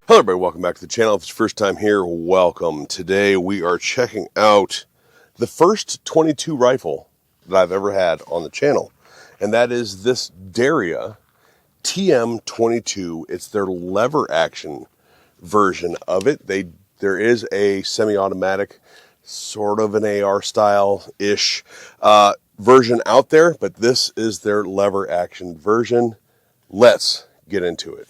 Hello everybody, welcome back to the channel. If it's your first time here, welcome. Today we are checking out the first 22 rifle that I've ever had on the channel. And that is this Derya TM22. It's their lever action version of it. There is a semi-automatic, sort of an AR style-ish version out there, but this is their lever action version. Let's get into it.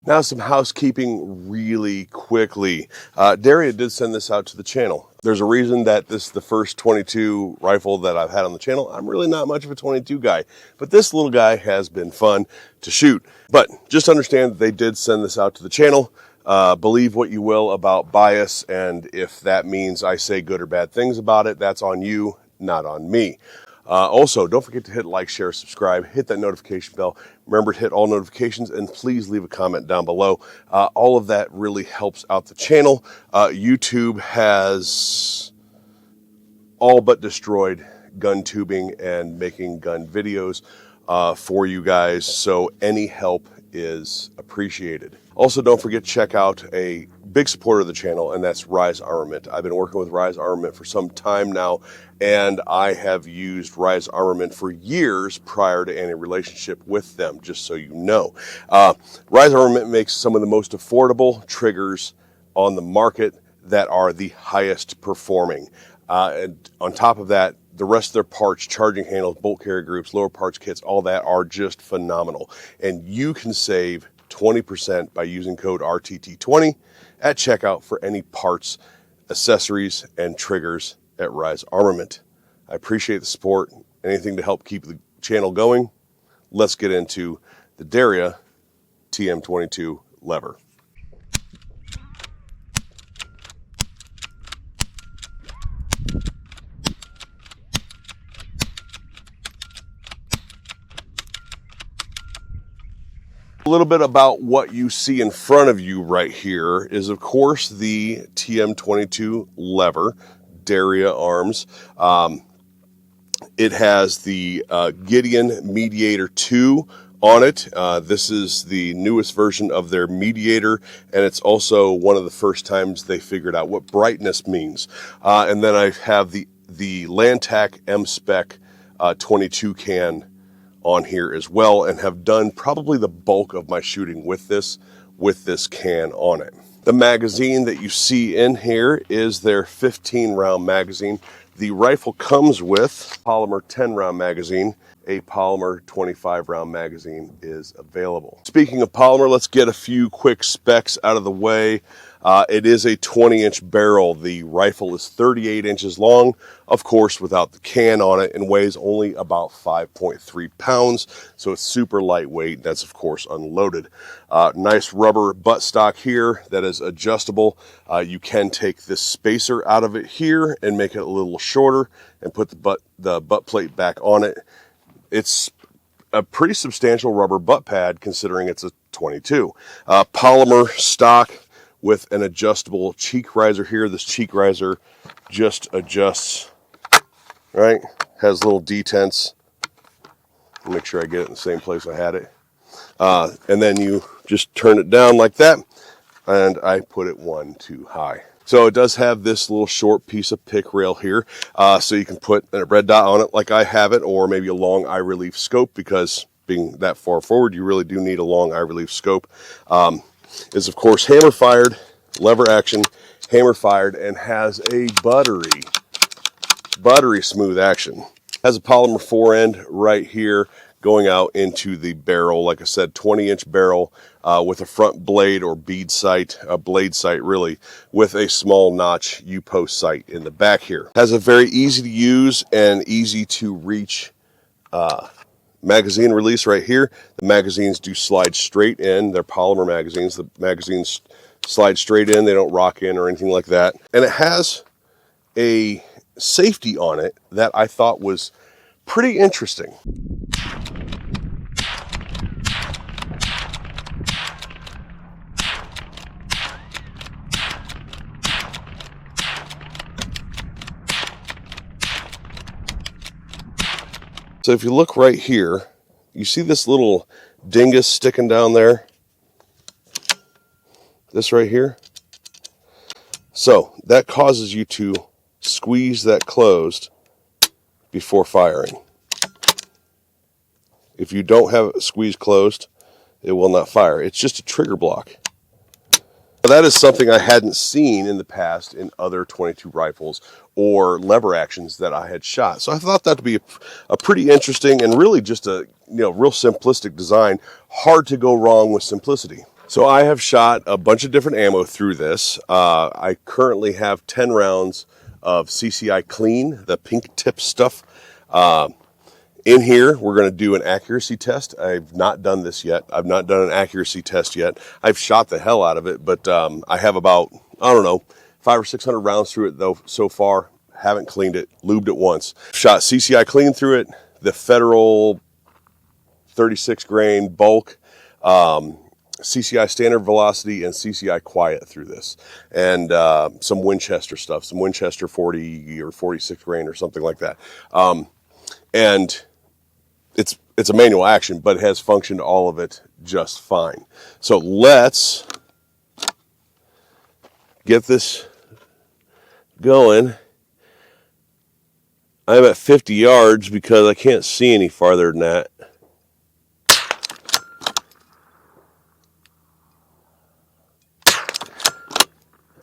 Now some housekeeping really quickly. Derya did send this out to the channel. There's a reason that this is the first 22 rifle that I've had on the channel. I'm really not much of a 22 guy, but this little guy has been fun to shoot. But just understand that they did send this out to the channel. Believe what you will about bias, and if that means I say good or bad things about it, that's on you, not on me. Also, don't forget to hit like, share, subscribe, hit that notification bell. Remember to hit all notifications, and please leave a comment down below. All of that really helps out the channel. YouTube has all but destroyed gun tubing and making gun videos for you guys, so any help is appreciated. Also, don't forget to check out a big supporter of the channel, and that's Rise Armament. I've been working with Rise Armament for some time now, and I have used Rise Armament for years prior to any relationship with them, just so you know. Rise Armament makes some of the most affordable triggers on the market that are the highest performing. And on top of that, the rest of their parts, charging handles, bolt carrier groups, lower parts kits, all that are just phenomenal. And you can save 20% by using code RTT20 at checkout for any parts, accessories, and triggers at Rise Armament. I appreciate the support. Anything to help keep the channel going. Let's get into the Derya TM22 lever. A little bit about what you see in front of you right here is, of course, the TM22 lever, Derya arms. It has the Gideon Mediator 2 on it. This is the newest version of their Mediator, and it's also one of the first times they figured out what brightness means. And then I have the Lantac M-Spec 22 can on here as well, and have done probably the bulk of my shooting with this can on it. The magazine that you see in here is their 15-round magazine. The rifle comes with polymer 10-round magazine. A polymer 25-round magazine is available. Speaking of polymer, let's get a few quick specs out of the way. It is a 20-inch barrel. The rifle is 38 inches long, of course, without the can on it, and weighs only about 5.3 pounds, so it's super lightweight. That's, of course, unloaded. Nice rubber buttstock here that is adjustable. You can take this spacer out of it here and make it a little shorter and put the butt plate back on it. It's a pretty substantial rubber butt pad considering it's a 22. Polymer stock with an adjustable cheek riser here. This cheek riser just adjusts, right? Has little detents. Make sure I get it in the same place I had it. And then you just turn it down like that, and I put it one too high. So it does have this little short piece of pick rail here, so you can put a red dot on it like I have it, or maybe a long eye relief scope, because being that far forward, you really do need a long eye relief scope. Is of course hammer fired, lever action, hammer fired, and has a buttery smooth action. Has a polymer forend right here going out into the barrel. Like I said, 20-inch barrel with a front blade or bead sight, a blade sight really, with a small notch U-post sight in the back here. Has a very easy to use and easy to reach magazine release right here. The magazines do slide straight in. They're polymer magazines. The magazines slide straight in. They don't rock in or anything like that. And it has a safety on it that I thought was pretty interesting. So if you look right here, you see this little dingus sticking down there? This right here? So that causes you to squeeze that closed before firing. If you don't have it squeezed closed, it will not fire. It's just a trigger block. That is something I hadn't seen in the past in other 22 rifles or lever actions that I had shot. So I thought that to be a pretty interesting and really just a real simplistic design. Hard to go wrong with simplicity. So I have shot a bunch of different ammo through this. I currently have 10 rounds of CCI Clean, the pink tip stuff. In here, we're going to do an accuracy test. I've not done this yet. I've not done an accuracy test yet. I've shot the hell out of it, but I have about, 500 or 600 rounds through it though so far. Haven't cleaned it, lubed it once. Shot CCI Clean through it, the Federal 36 grain bulk, CCI Standard Velocity, and CCI Quiet through this. And some Winchester stuff, some Winchester 40 or 46 grain or something like that. And it's a manual action, but it has functioned all of it just fine. So let's get this going. I'm at 50 yards because I can't see any farther than that.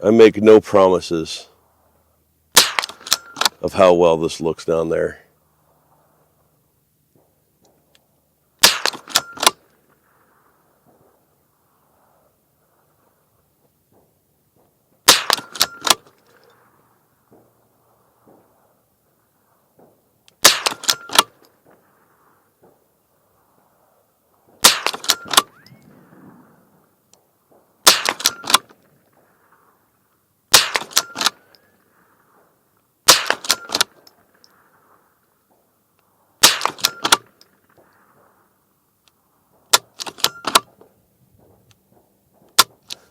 I make no promises of how well this looks down there.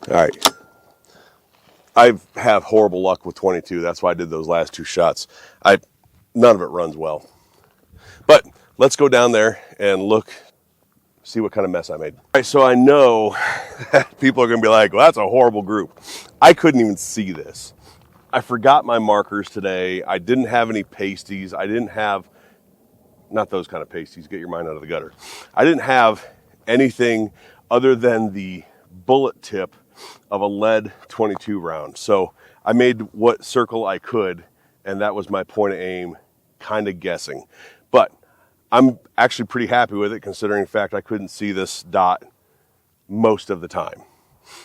All right. I have horrible luck with 22. That's why I did those last two shots. None of it runs well. But let's go down there and look, see what kind of mess I made. All right, so I know that people are going to be like, well, that's a horrible group. I couldn't even see this. I forgot my markers today. I didn't have any pasties. I didn't have, not those kind of pasties, get your mind out of the gutter. I didn't have anything other than the bullet tip of a lead 22 round. So I made what circle I could, and that was my point of aim, kind of guessing. But I'm actually pretty happy with it, considering the fact I couldn't see this dot most of the time.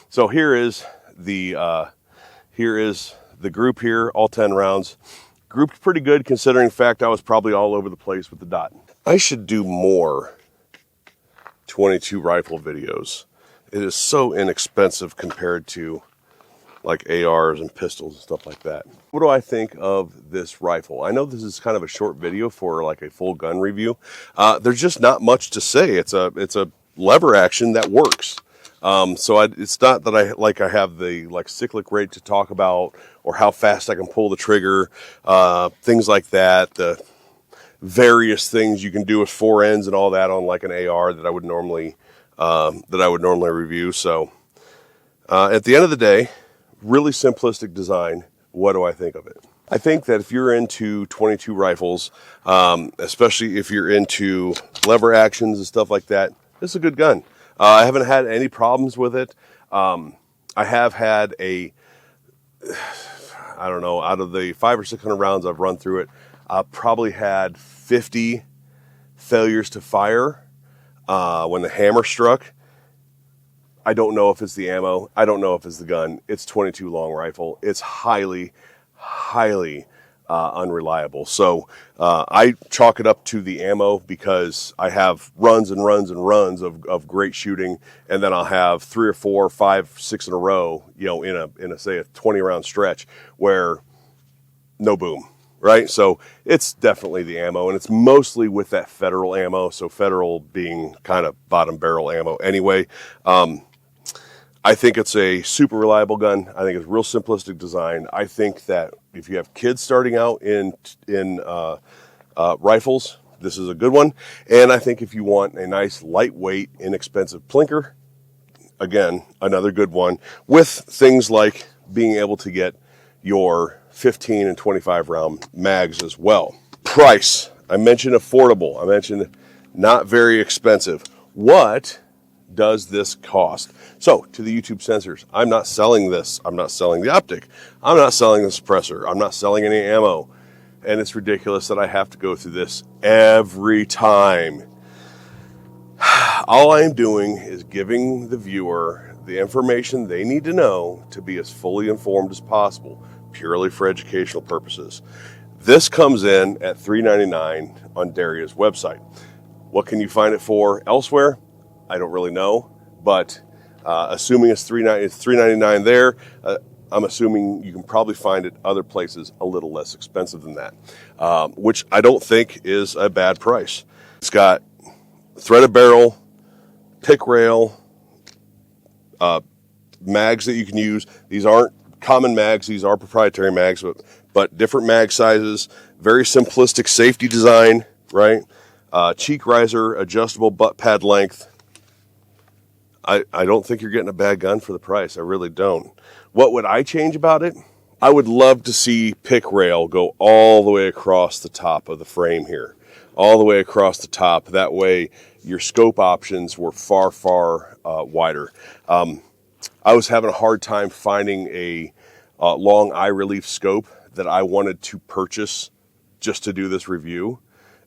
So here is the group here, all 10 rounds. Grouped pretty good, considering the fact I was probably all over the place with the dot. I should do more 22 rifle videos. It is so inexpensive compared to like ARs and pistols and stuff like that. What do I think of this rifle? I know this is kind of a short video for like a full gun review. There's just not much to say. It's a lever action that works. It's not that I have the cyclic rate to talk about or how fast I can pull the trigger, things like that. The various things you can do with fore ends and all that on like an AR that I would normally review. So at the end of the day, really simplistic design. What do I think of it? I think that if you're into 22 rifles, especially if you're into lever actions and stuff like that, this is a good gun. I haven't had any problems with it. I have had out of the 500 or 600 rounds I've run through it, I've probably had 50 failures to fire when the hammer struck. I don't know if it's the ammo. I don't know if it's the gun. It's 22 long rifle. It's highly, highly unreliable. So I chalk it up to the ammo, because I have runs and runs and runs of great shooting, and then I'll have 3 or 4, 5, 6 in a row, in a say a 20 round stretch where no boom. Right? So it's definitely the ammo, and it's mostly with that Federal ammo. So Federal being kind of bottom barrel ammo anyway. I think it's a super reliable gun. I think it's real simplistic design. I think that if you have kids starting out in rifles, this is a good one. And I think if you want a nice, lightweight, inexpensive plinker, again, another good one, with things like being able to get your 15 and 25 round mags as well. Price, I mentioned affordable. I mentioned not very expensive. What does this cost? So to the YouTube censors, I'm not selling this. I'm not selling the optic. I'm not selling the suppressor. I'm not selling any ammo. And it's ridiculous that I have to go through this every time. All I am doing is giving the viewer the information they need to know to be as fully informed as possible, purely for educational purposes. This comes in at $3.99 on Derya's website. What can you find it for elsewhere? I don't really know, but assuming it's $3.99 there, I'm assuming you can probably find it other places a little less expensive than that, which I don't think is a bad price. It's got threaded barrel, pick rail, mags that you can use. These aren't common mags, these are proprietary mags, but different mag sizes, very simplistic safety design, right? Cheek riser, adjustable butt pad length. I don't think you're getting a bad gun for the price. I really don't. What would I change about it? I would love to see pick rail go all the way across the top of the frame here. All the way across the top. That way your scope options were far, far wider. I was having a hard time finding a long eye relief scope that I wanted to purchase just to do this review.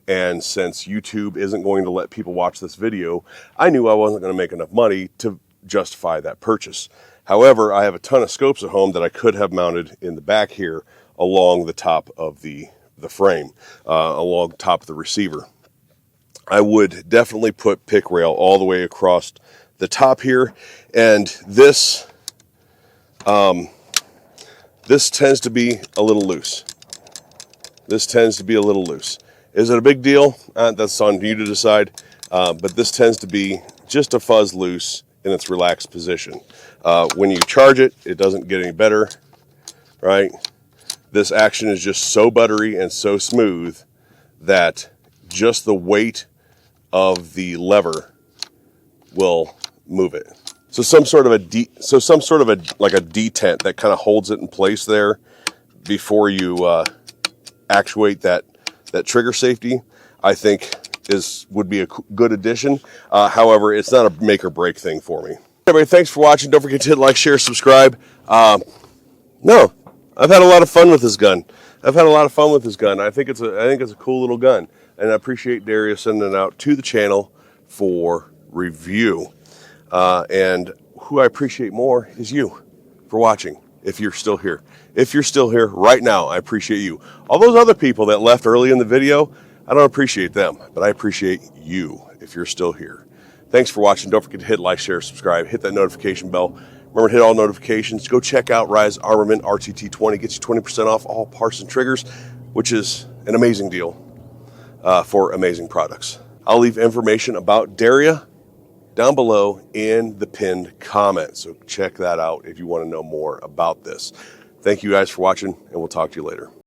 And since YouTube isn't going to let people watch this video, I knew I wasn't going to make enough money to justify that purchase. However, I have a ton of scopes at home that I could have mounted in the back here along the top of the frame, along the top of the receiver. I would definitely put pick rail all the way across the top here. And this tends to be a little loose. This tends to be a little loose. Is it a big deal? That's on you to decide. But this tends to be just a fuzz loose in its relaxed position. When you charge it, it doesn't get any better, right? This action is just so buttery and so smooth that just the weight of the lever will move it. So some sort of a detent that kind of holds it in place there before you actuate that trigger safety, I think would be a good addition. However, it's not a make or break thing for me. Everybody, thanks for watching. Don't forget to hit like, share, subscribe. No, I've had a lot of fun with this gun. I think it's a cool little gun, and I appreciate Derya sending it out to the channel for review. And who I appreciate more is you for watching. If you're still here right now, I appreciate you. All those other people that left early in the video, I don't appreciate them, but I appreciate you if you're still here. Thanks for watching. Don't forget to hit like, share, subscribe, hit that notification bell. Remember to hit all notifications. Go check out Rise Armament RTT20. Gets you 20% off all parts and triggers, which is an amazing deal for amazing products. I'll leave information about Derya down below in the pinned comment. So check that out if you want to know more about this. Thank you guys for watching, and we'll talk to you later.